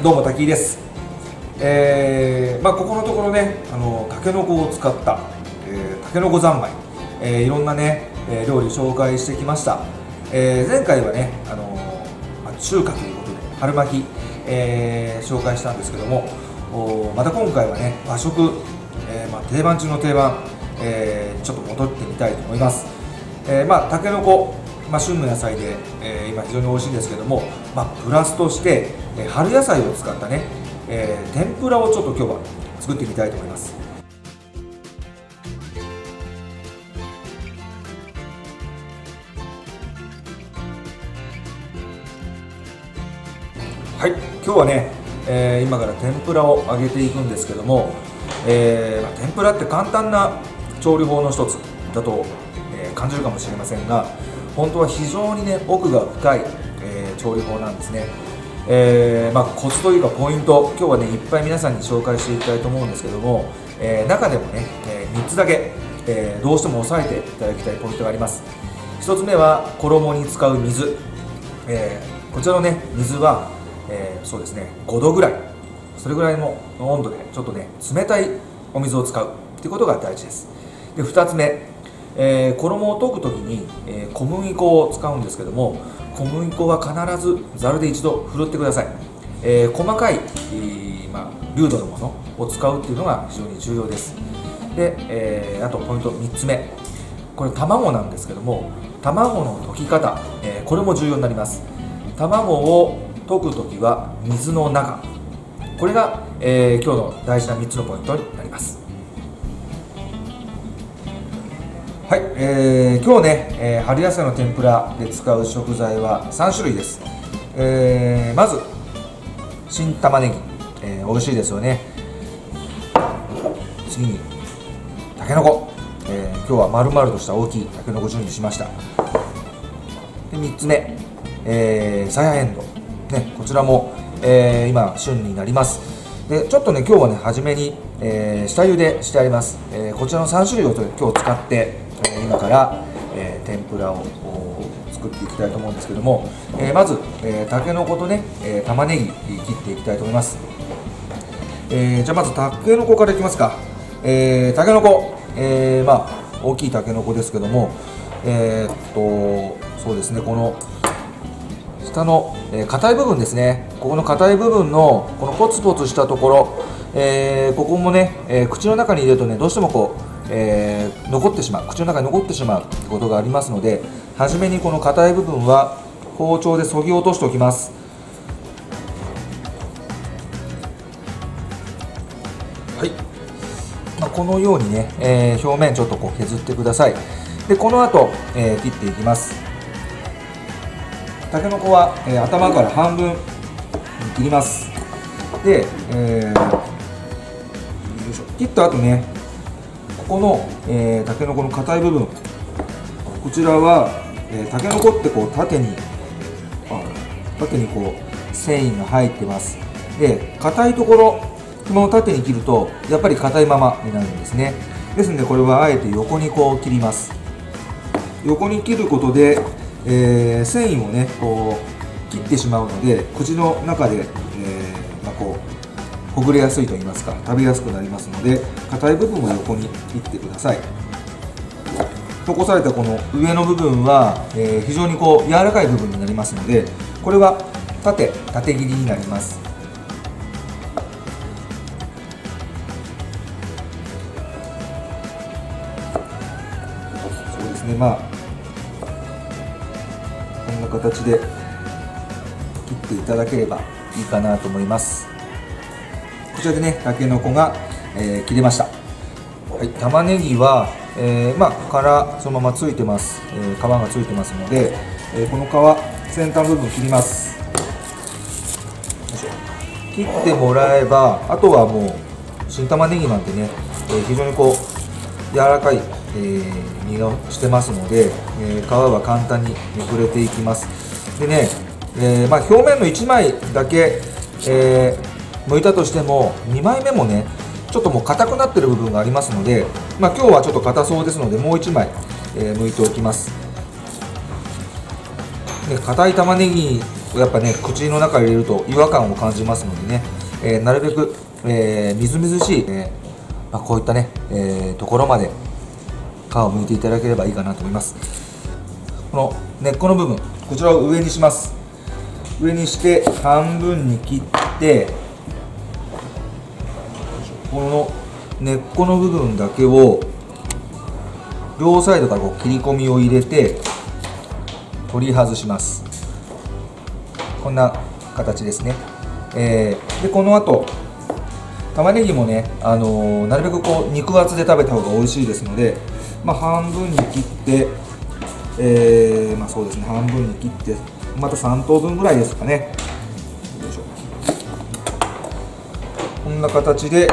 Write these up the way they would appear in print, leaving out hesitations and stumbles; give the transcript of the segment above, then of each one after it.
どうも滝井です。ここのところね、タケノコを使った、タケノコ三昧、いろんなね、料理紹介してきました。前回はね、中華ということで春巻き、紹介したんですけども、また今回はね和食、定番中の定番、ちょっと戻ってみたいと思います。タケノコ、旬の野菜で、今非常に美味しいんですけども、プラスとして、春野菜を使ったね、天ぷらをちょっと今日は作ってみたいと思います。はい、今日はね、今から天ぷらを揚げていくんですけども、天ぷらって簡単な調理法の一つだと、感じるかもしれませんが、本当は非常にね奥が深い、調理法なんですね。コツというかポイント、今日はねいっぱい皆さんに紹介していきたいと思うんですけども、中でもね、3つだけ、どうしても押さえていただきたいポイントがあります。1つ目は衣に使う水、こちらのね水は、そうですね5度ぐらい、それぐらいの温度でちょっとね冷たいお水を使うということが大事です。で2つ目、衣を溶くときに、小麦粉を使うんですけども、小麦粉は必ずざるで一度ふるってください。細かい、粒度のものを使うっていうのが非常に重要です。で、あとポイント3つ目、これ卵なんですけども、卵の溶き方、これも重要になります。卵を溶くときは水の中、これが、今日の大事な3つのポイントになります。はい、今日ね、春野菜の天ぷらで使う食材は3種類です。まず新玉ねぎ、美味しいですよね。次にたけのこ、今日は丸々とした大きいたけのこ準備しました。で3つ目、さやえんどう、ね、こちらも、今旬になります。でちょっとね今日はね初めに、下茹でしてあります。こちらの3種類を今日使って今から、天ぷらを作っていきたいと思うんですけども、まず、たけのことね、玉ねぎ切っていきたいと思います。じゃあまずたけのこからいきますか。たけのこ、大きいたけのこですけども、そうですね、この下の硬い部分ですね、ここの硬い部分のこのポツポツしたところ、ここもね、口の中に入れるとねどうしてもこう残ってしまう、口の中に残ってしまうことがありますので、初めにこの硬い部分は包丁でそぎ落としておきます。はい、このようにね、表面ちょっとこう削ってください。でこの後、切っていきます。たけのこは、頭から半分切ります。で、切った後ね、ここの、たけのこの硬い部分、こちらは、たけのこってこう縦にこう繊維が入ってます。で硬いところ、この縦に切るとやっぱり硬いままになるんですね。ですのでこれはあえて横にこう切ります。横に切ることで、繊維をねこう切ってしまうので、口の中で、こうほぐれやすいと言いますか、食べやすくなりますので、硬い部分を横に切ってください。残されたこの上の部分は、非常にこう柔らかい部分になりますので、これは縦切りになります。そうですね、こんな形で切っていただければいいかなと思います。こちらでねたけのこが、切れました。はい、玉ねぎは、殻そのままついてます。皮がついてますので、この皮先端部分切ります。切ってもらえば、あとはもう新玉ねぎなんてね、非常にこう柔らかい、身がしてますので、皮は簡単にめくれていきます。でね、表面の1枚だけ、剥いたとしても2枚目もねちょっともう硬くなってる部分がありますので、今日はちょっと硬そうですのでもう1枚、剥いておきます。で硬い玉ねぎやっぱね口の中に入れると違和感を感じますのでね、なるべく、みずみずしい、こういったね、ところまで皮を剥いていただければいいかなと思います。この根っこの部分、こちらを上にします。上にして半分に切って、この根っこの部分だけを両サイドからこう切り込みを入れて取り外します。こんな形ですね。でこの後玉ねぎもね、なるべくこう肉厚で食べた方が美味しいですので、半分に切って、そうですね、半分に切ってまた3等分ぐらいですかね。よいしょ。こんな形で、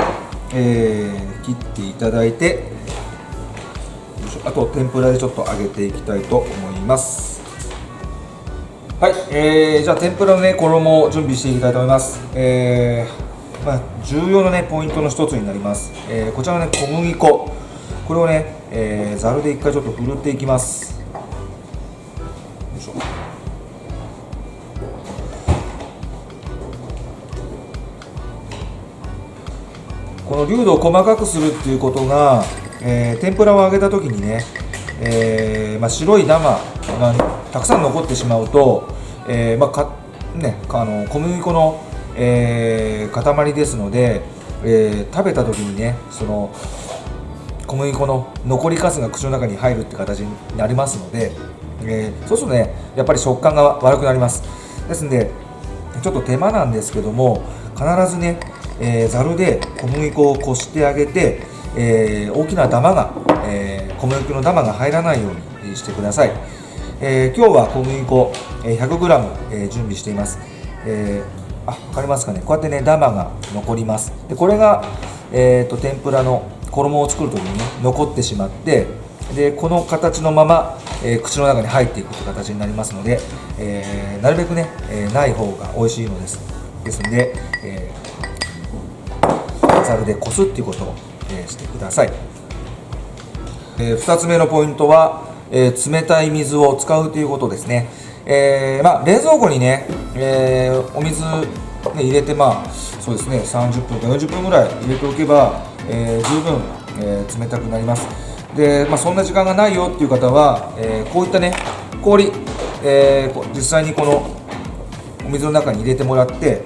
切っていただいて、あと天ぷらでちょっと揚げていきたいと思います。はい、じゃあ天ぷらのね衣を準備していきたいと思います。重要なねポイントの一つになります。こちらのね小麦粉、これをね、ざるで一回ちょっとふるっていきます。よいしょ。この粒度を細かくするっていうことが、天ぷらを揚げた時にね、白いダマがたくさん残ってしまうと、小麦粉の、塊ですので、食べた時にねその小麦粉の残りかすが口の中に入るって形になりますので、そうするとねやっぱり食感が悪くなります。ですのでちょっと手間なんですけども、必ずねざるで小麦粉をこしてあげて、大きなダマが、小麦粉のダマが入らないようにしてください。今日は小麦粉 100g、準備しています。分かりますかね、こうやってねダマが残ります。でこれが、天ぷらの衣を作る時にね残ってしまって、でこの形のまま、口の中に入っていくという形になりますので、なるべくね、ない方が美味しいのですので、ざるでこすっていうことを、してください。2つ目のポイントは、冷たい水を使うということですね。冷蔵庫にね、お水、入れてそうですね30分か40分ぐらい入れておけば、十分、冷たくなります。で、そんな時間がないよっていう方は、こういったね氷、実際にこのお水の中に入れてもらって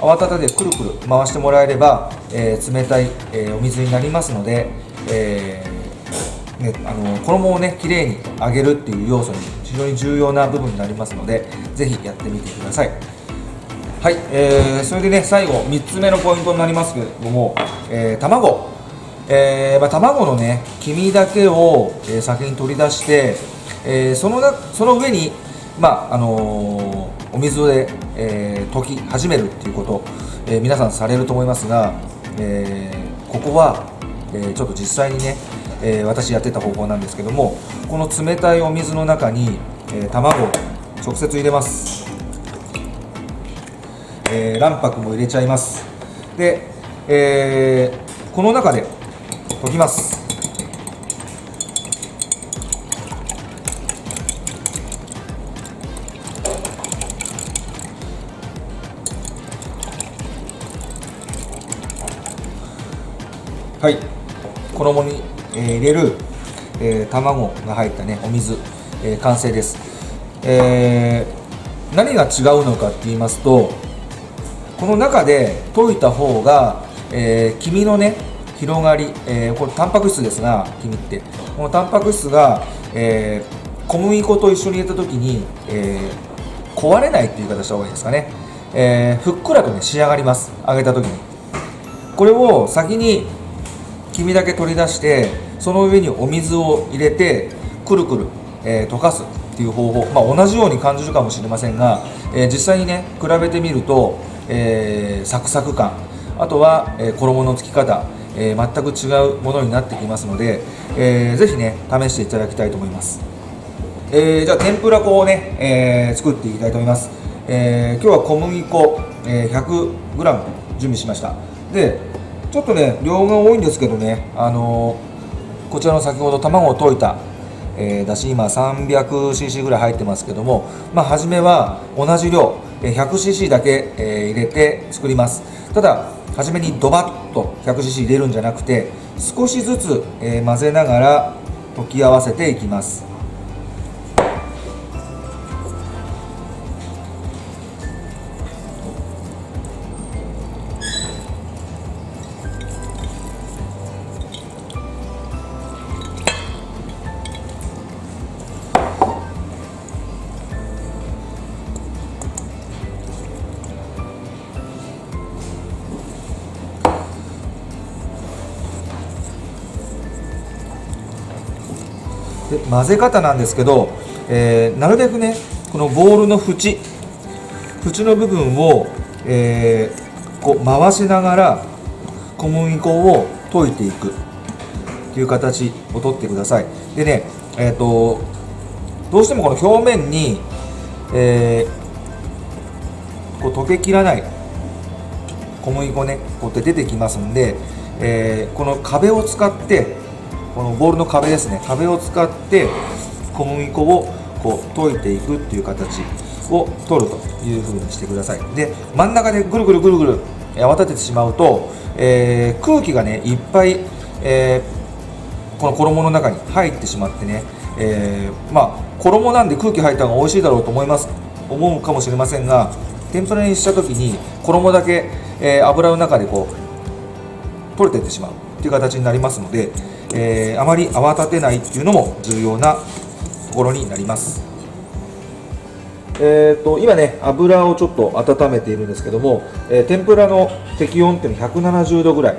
泡立てでくるくる回してもらえれば、冷たい、お水になりますので、衣をねきれいに揚げるっていう要素に非常に重要な部分になりますので、ぜひやってみてください。はい、それでね最後3つ目のポイントになりますけれども、卵、卵のね黄身だけを、先に取り出して、その上にお水で、溶き始めるっていうこと、皆さんされると思いますが、ここは、ちょっと実際にね、私やってた方法なんですけども、この冷たいお水の中に、卵を直接入れます。卵白も入れちゃいます。で、この中で溶きます。はい、衣に入れる、卵が入ったねお水、完成です。何が違うのかって言いますと、この中で溶いた方が、黄身のね広がり、これタンパク質ですが、黄身ってこのタンパク質が、小麦粉と一緒に入れた時に、壊れないっていう言い方した方がいいですかね。ふっくらとね仕上がります。揚げた時にこれを先に黄身だけ取り出して、その上にお水を入れてくるくる、溶かすっていう方法、同じように感じるかもしれませんが、実際にね比べてみると、サクサク感、あとは、衣のつき方、全く違うものになってきますので、ぜひね試していただきたいと思います。じゃあ天ぷら粉をね、作っていきたいと思います。今日は小麦粉、100g 準備しました。でちょっとね量が多いんですけどね、こちらの先ほど卵を溶いた、だし今 300cc ぐらい入ってますけども、初めは同じ量、100cc だけ入れて作ります。ただ初めにドバッと 100cc 入れるんじゃなくて、少しずつ混ぜながら溶き合わせていきます。で混ぜ方なんですけど、なるべくねこのボウルの縁の部分を、こう回しながら小麦粉を溶いていくという形をとってください。でね、どうしてもこの表面に、こう溶けきらない小麦粉ねこうやって出てきますんで、この壁を使ってこのボウルの壁ですね、壁を使って小麦粉をこう溶いていくっていう形を取るという風にしてください。で真ん中でぐるぐる泡立ててしまうと、空気がねいっぱい、この衣の中に入ってしまってね、衣なんで空気入った方が美味しいだろうと思うかもしれませんが、天ぷらにした時に衣だけ、油の中でこう取れていってしまうっていう形になりますので、あまり泡立てないっていうのも重要なところになります。今ね油をちょっと温めているんですけども、天ぷらの適温っていうのは170度ぐらい、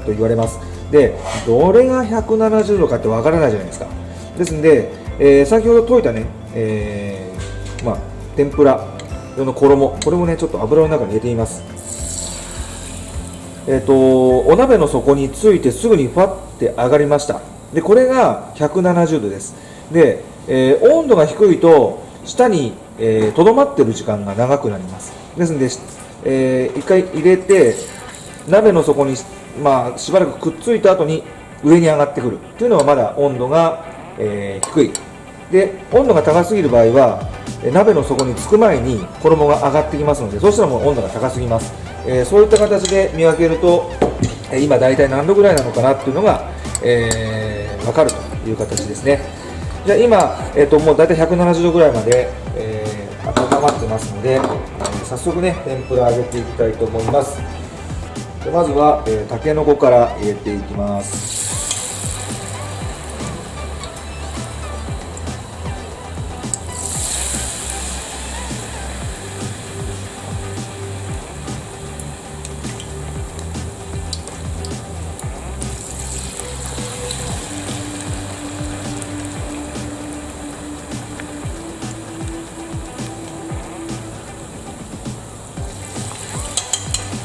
と言われます。でどれが170度かってわからないじゃないですか。ですので、先ほど溶いたね、天ぷら用の衣、これをねちょっと油の中に入れてみます。お鍋の底についてすぐにファッて上がりました。でこれが170度です。で、温度が低いと下にとどまっている時間が長くなります。ですので、一回入れて鍋の底に、しばらくくっついた後に上に上がってくるというのはまだ温度が、低い。で温度が高すぎる場合は鍋の底につく前に衣が上がってきますので、そうしたらもう温度が高すぎます。そういった形で見分けると、今大体何度ぐらいなのかなっていうのが、分かるという形ですね。じゃあ今、もう大体170度ぐらいまで、温まってますので、早速ね天ぷら揚げていきたいと思います。でまずは、たけのこから入れていきます。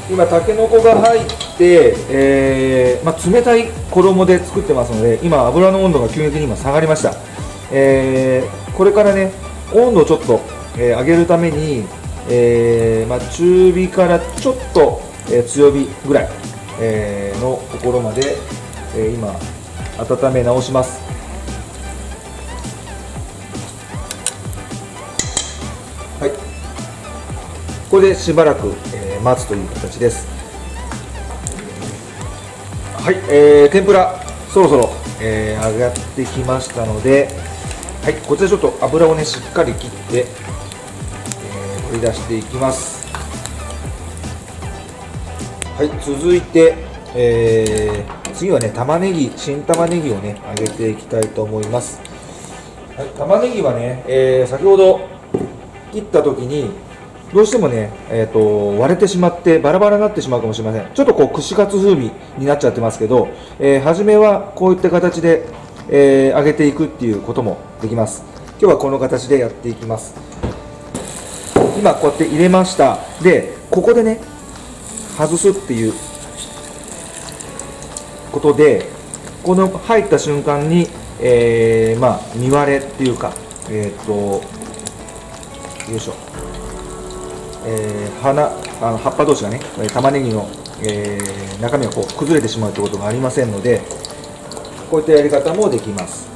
今たけのこが入って、冷たい衣で作ってますので、今油の温度が急激に今下がりました。これからね温度をちょっと、上げるために、中火からちょっと、強火ぐらい、のところまで、今温め直します。はい、これでしばらく、待つという形です。はい、天ぷらそろそろ、上がってきましたので、はい、こちらちょっと油をねしっかり切って、取り出していきます。はい、続いて、次はね新玉ねぎをね揚げていきたいと思います。はい、玉ねぎはね、先ほど切った時にどうしてもね、割れてしまってバラバラになってしまうかもしれません。ちょっとこう串カツ風味になっちゃってますけど、初めはこういった形で、揚げていくっていうこともできます。今日はこの形でやっていきます。今こうやって入れました。でここでね外すっていうことで、この入った瞬間に、実割れっていうか、よいしょ、葉っぱ同士がね玉ねぎの、中身がこう崩れてしまうということがありませんので、こういったやり方もできます。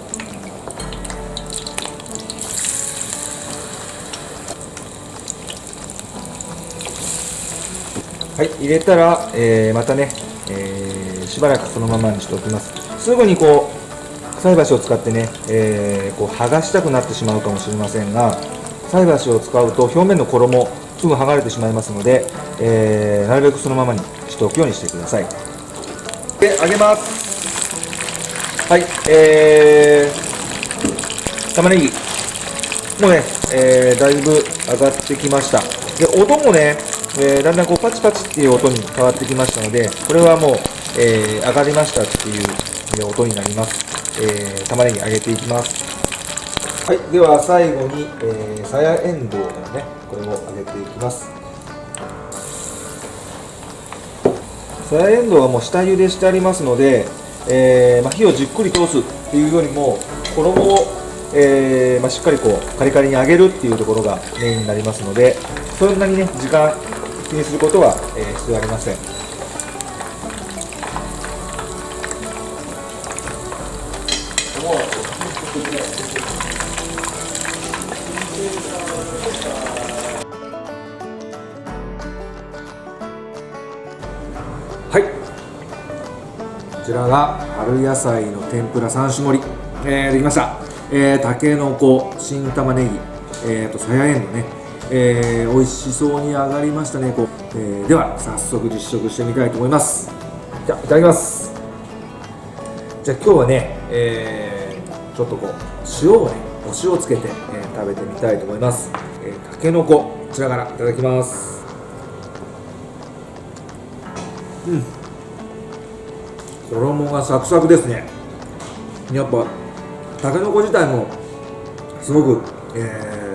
はい、入れたら、またね、しばらくそのままにしておきます。すぐにこう菜箸を使ってね、こう剥がしたくなってしまうかもしれませんが、菜箸を使うと表面の衣すぐ剥がれてしまいますので、なるべくそのままにしておくようにしてください。で、揚げます。はい、玉ねぎもうね、だいぶ上がってきました。で、音もね、だんだんこうパチパチっていう音に変わってきましたので、これはもう、上がりましたっていう音になります。玉ねぎ揚げていきます。はい、では最後に、さやえんどうのね、これを揚げていきます。さやえんどうはもう下茹でしてありますので、火をじっくり通すっていうよりも衣を、しっかりこうカリカリに揚げるっていうところがメインになりますので、そんなにね時間気にすることは、必要ありません。はい、こちらが春野菜の天ぷら3種盛り、できました。たけのこ、新玉ねぎ、あとさやえんどうね、美味しそうに揚がりましたね。では早速実食してみたいと思います。じゃあいただきます。じゃあ今日はね、ちょっとこう塩をね、お塩をつけて、食べてみたいと思います。たけのこ、こちらからいただきます。衣がサクサクですね。やっぱたけのこ自体もすごく、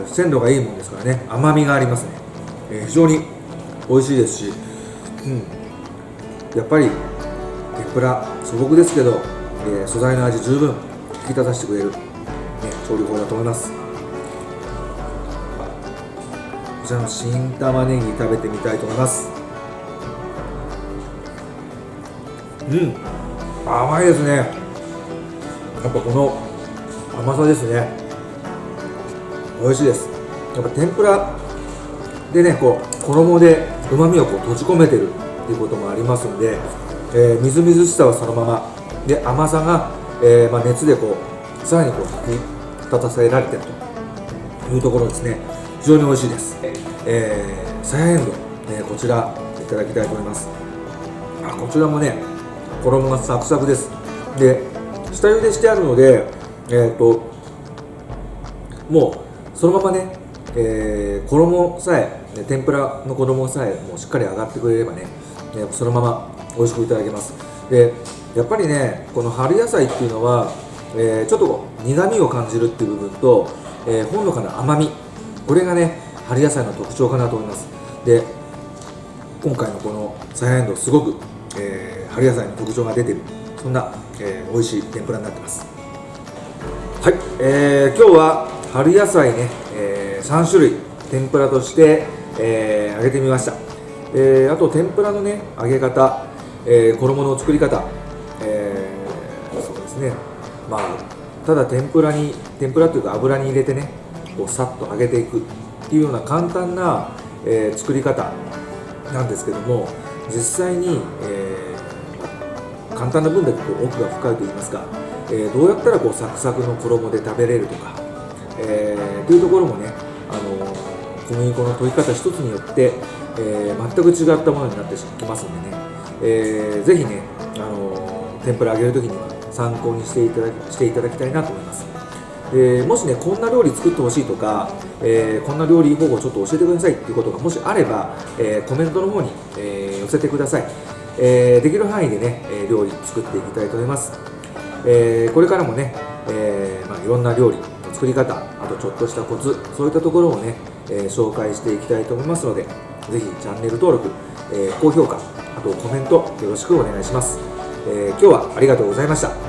鮮度がいいものですからね、甘みがありますね。非常に美味しいですし、やっぱり天ぷら素朴ですけど、素材の味十分引き立たせてくれる、調理法だと思います。こちらの新玉ねぎ食べてみたいと思います。甘いですね。やっぱこの甘さですね、美味しいです。やっぱ天ぷらでね、こう衣でうまみをこう閉じ込めてるっていうこともありますので、みずみずしさはそのままで、甘さが、熱でこうさらにこう引き立たせられてるというところですね。非常に美味しいです。さやえんどう、こちらいただきたいと思います。こちらもね、衣がサクサクです。で、下茹でしてあるので、もうそのままね、衣さえ天ぷらの衣さえもうしっかり揚がってくれればね、そのまま美味しくいただけます。で、やっぱりね、この春野菜っていうのは、ちょっと苦みを感じるっていう部分と、ほんのかな甘み、これがね春野菜の特徴かなと思います。で、今回のこのさやえんどうすごく、春野菜の特徴が出てる、そんな、美味しい天ぷらになってます。はい、今日は春野菜ね、3種類天ぷらとして、揚げてみました。あと天ぷらのね揚げ方、衣の作り方、そうですね、ただ天ぷらというか油に入れてね、こうさっと揚げていくっていうような簡単な、作り方なんですけども、実際に、簡単な分だけこう奥が深いといいますか、どうやったらこうサクサクの衣で食べれるとか、というところもね、小麦粉の溶き方一つによって、全く違ったものになってきますのでね、ぜひね、天ぷら揚げるときには参考にしていただきたいなと思います。もしねこんな料理作ってほしいとか、こんな料理方法をちょっと教えてくださいっていうことがもしあれば、コメントの方に、寄せてください。できる範囲でね料理作っていきたいと思います。これからもね、いろんな料理の作り方、あとちょっとしたコツ、そういったところをね、紹介していきたいと思いますので、ぜひチャンネル登録、高評価、あとコメントよろしくお願いします。今日はありがとうございました。